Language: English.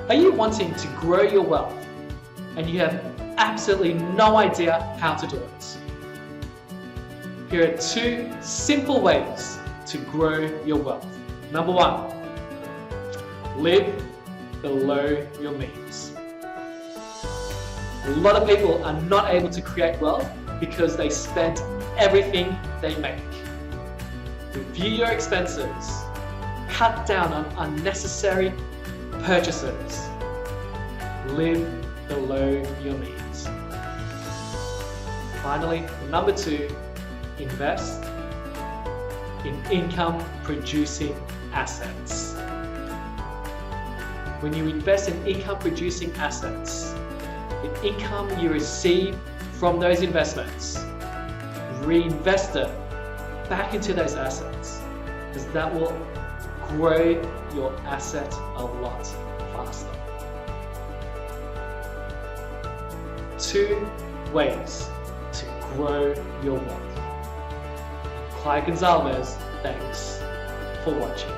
Are you wanting to grow your wealth and you have absolutely no idea how to do it? Here are 2 simple ways to grow your wealth. Number 1, live below your means. A lot of people are not able to create wealth because they spend everything they make. Review your expenses. Cut down on unnecessary purchases. Live below your means. Finally, number 2, invest in income-producing assets. When you invest in income-producing assets, the income you receive from those investments, reinvest it back into those assets, because that will grow your asset a lot faster. 2 ways to grow your wealth. Clyde Gonzalez, thanks for watching.